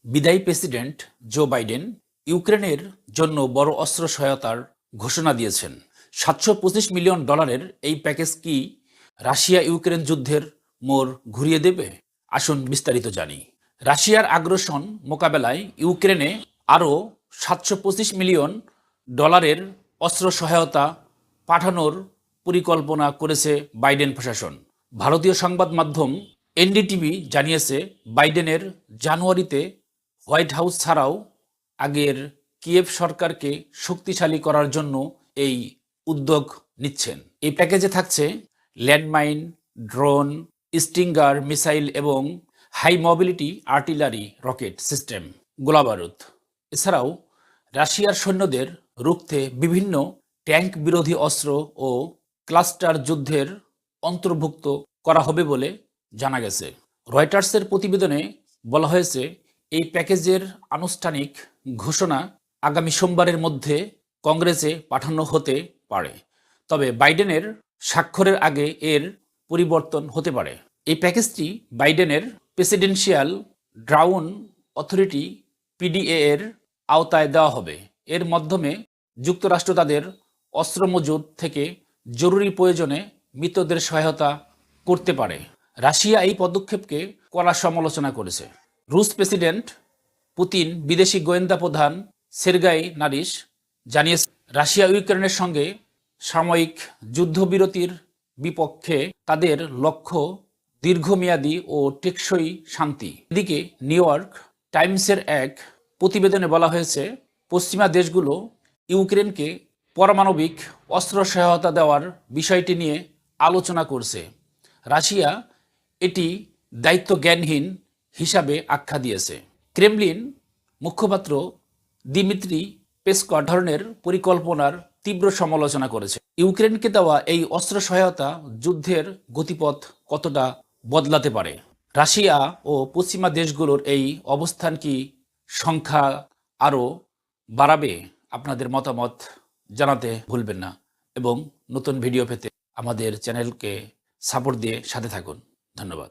বিদায়ী president Joe Biden ইউক্রেনের জন্য বড় অস্ত্র সহায়তার ঘোষণা দিয়েছেন। $725 মিলিয়ন এই প্যাকেজ কি রাশিয়া ইউক্রেন যুদ্ধের মোড় ঘুরিয়ে দেবে? আসুন বিস্তারিত জানি। রাশিয়ার আগ্রাসন মোকাবেলায় ইউক্রেনে আরও $725 মিলিয়ন অস্ত্র সহায়তা পাঠানোর পরিকল্পনা করেছে বাইডেন প্রশাসন। ভারতীয় সংবাদ মাধ্যম এনডিটিভি জানিয়েছে, বাইডেনের জানুয়ারিতে হোয়াইট হাউস ছাড়াও আগের কিয়েভ সরকারকে শক্তিশালী করার জন্য এই উদ্যোগ নিচ্ছেন। এই প্যাকেজে থাকছে ল্যান্ডমাইন, ড্রোন, স্টিঙ্গার মিসাইল এবং high mobility artillery rocket system, গোলাবারুদ। এছাড়াও রাশিয়ার সৈন্যদের রুখতে বিভিন্ন ট্যাঙ্ক বিরোধী অস্ত্র ও ক্লাস্টার যুদ্ধের অন্তর্ভুক্ত করা হবে বলে জানা গেছে। রয়টার্সের প্রতিবেদনে বলা হয়েছে, এই প্যাকেজের আনুষ্ঠানিক ঘোষণা আগামী সোমবারের মধ্যে কংগ্রেসে পাঠানো হতে পারে, তবে বাইডেনের স্বাক্ষরের আগে এর পরিবর্তন হতে পারে। এই প্যাকেজটি বাইডেনের প্রেসিডেন্সিয়াল ড্রাউন অথরিটি পিডিএ এর আওতায় দেওয়া হবে। এর মাধ্যমে যুক্তরাষ্ট্র তাদের অস্ত্র মজুদ থেকে জরুরি প্রয়োজনে মৃতদের সহায়তা করতে পারে। রাশিয়া এই পদক্ষেপকে কড়া সমালোচনা করেছে। রুশ প্রেসিডেন্ট পুতিন বিদেশি গোয়েন্দা প্রধান সের্গেই নারিস জানিয়েছে, রাশিয়া ইউক্রেনের সঙ্গে সাময়িক যুদ্ধবিরতির বিপক্ষে তাদের লক্ষ্য দীর্ঘমেয়াদী ও টেকসই শান্তি। এদিকে নিউ ইয়র্ক টাইমসের এক প্রতিবেদনে বলা হয়েছে, পশ্চিমা দেশগুলো ইউক্রেনকে পারমাণবিক অস্ত্র সহায়তা দেওয়ার বিষয়টি নিয়ে আলোচনা করছে। রাশিয়া এটি দায়িত্বজ্ঞানহীন হিসাবে আখ্যা দিয়েছে। ক্রেমলিন মুখপাত্র দিমিত্রি পেসকভ ধরনের পরিকল্পনার তীব্র সমালোচনা করেছে। ইউক্রেনকে দেওয়া এই অস্ত্র সহায়তা যুদ্ধের গতিপথ কতটা বদলাতে পারে? রাশিয়া ও পশ্চিমা দেশগুলোর এই অবস্থান কি সংখ্যা আরও বাড়াবে? আপনাদের মতামত জানাতে ভুলবেন না এবং নতুন ভিডিও পেতে আমাদের চ্যানেলকে সাপোর্ট দিয়ে সাথে থাকুন। ধন্যবাদ।